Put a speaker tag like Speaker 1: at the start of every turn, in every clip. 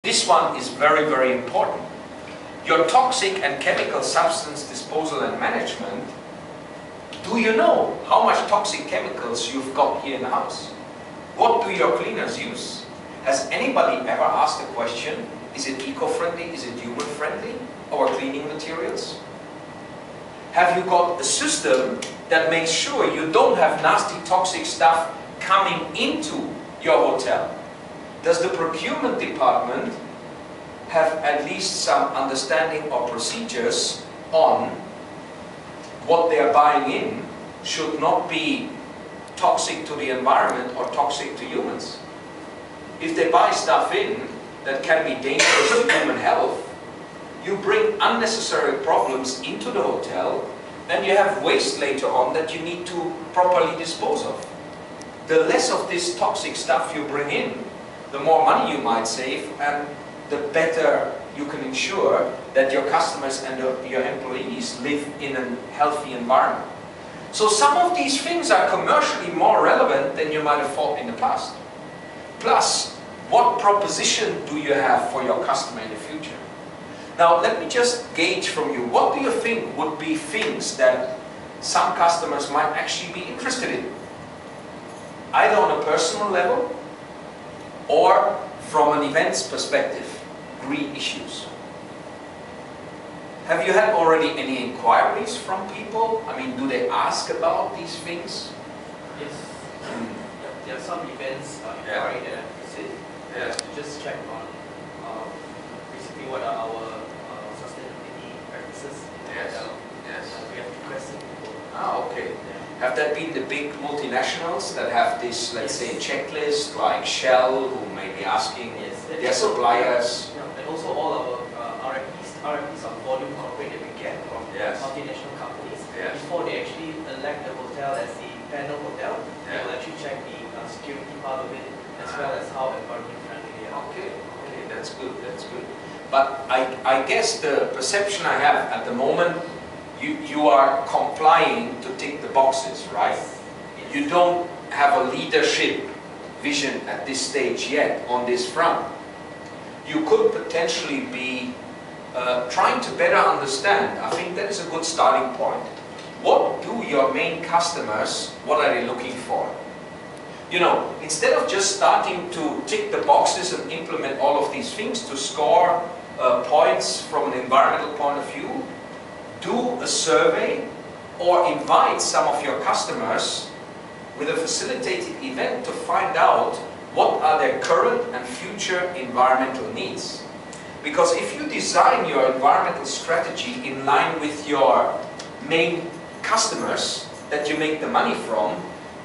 Speaker 1: This one is very, very important. Your toxic and chemical substance disposal and management. Do you know how much toxic chemicals you've got here in the house? What do your cleaners use? Has anybody ever asked the question, is it eco-friendly, is it human-friendly, our cleaning materials? Have you got a system that makes sure you don't have nasty toxic stuff coming into your hotel? Does the procurement department have at least some understanding or procedures on what they are buying in should not be toxic to the environment or toxic to humans? If they buy stuff in that can be dangerous to human health, you bring unnecessary problems into the hotel, and you have waste later on that you need to properly dispose of. The less of this toxic stuff you bring in, the more money you might save, and the better you can ensure that your customers and your employees live in a healthy environment. So some of these things are commercially more relevant than you might have thought in the past. Plus, what proposition do you have for your customer in the future? Now, let me just gauge from you, what do you think would be things that some customers might actually be interested in? Either on a personal level or from an events perspective, green issues. Have you had already any inquiries from people? I mean, do they ask about these things?
Speaker 2: Yes. There are some events inquiry that I visit to just check on basically what are our sustainability practices in the hotel.
Speaker 1: Yes.
Speaker 2: We have requested people.
Speaker 1: Ah, okay. Have that been the big multinationals that have this, let's say, checklist, like Shell, who may be asking their suppliers?
Speaker 2: And also all our RFPs on volume corporate that we get from multinational companies. Before they actually elect the hotel as the panel hotel, they will actually check the security part of it, as well as how environment friendly they are.
Speaker 1: Okay, that's good, that's good. But I guess the perception I have at the moment, you are complying to tick the boxes, right?
Speaker 2: Yes.
Speaker 1: You don't have a leadership vision at this stage yet on this front. You could potentially be trying to better understand. I think that is a good starting point. What do your main customers, what are they looking for? You know, instead of just starting to tick the boxes and implement all of these things to score points from an environmental point of view, do a survey or invite some of your customers with a facilitated event to find out what are their current and future environmental needs. Because if you design your environmental strategy in line with your main customers that you make the money from,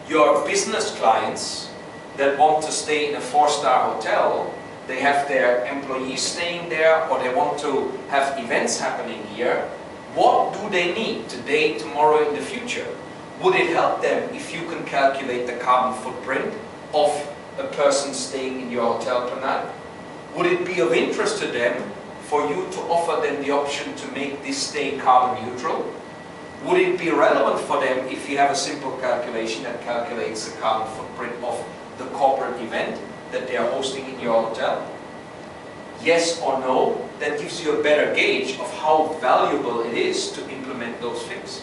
Speaker 1: your business clients that want to stay in a 4-star hotel, they have their employees staying there, or they want to have events happening here, what do they need today, tomorrow, in the future? Would it help them if you can calculate the carbon footprint of a person staying in your hotel per night? Would it be of interest to them for you to offer them the option to make this stay carbon neutral? Would it be relevant for them if you have a simple calculation that calculates the carbon footprint of the corporate event that they are hosting in your hotel? Yes or no? That gives you a better gauge of how valuable it is to implement those things.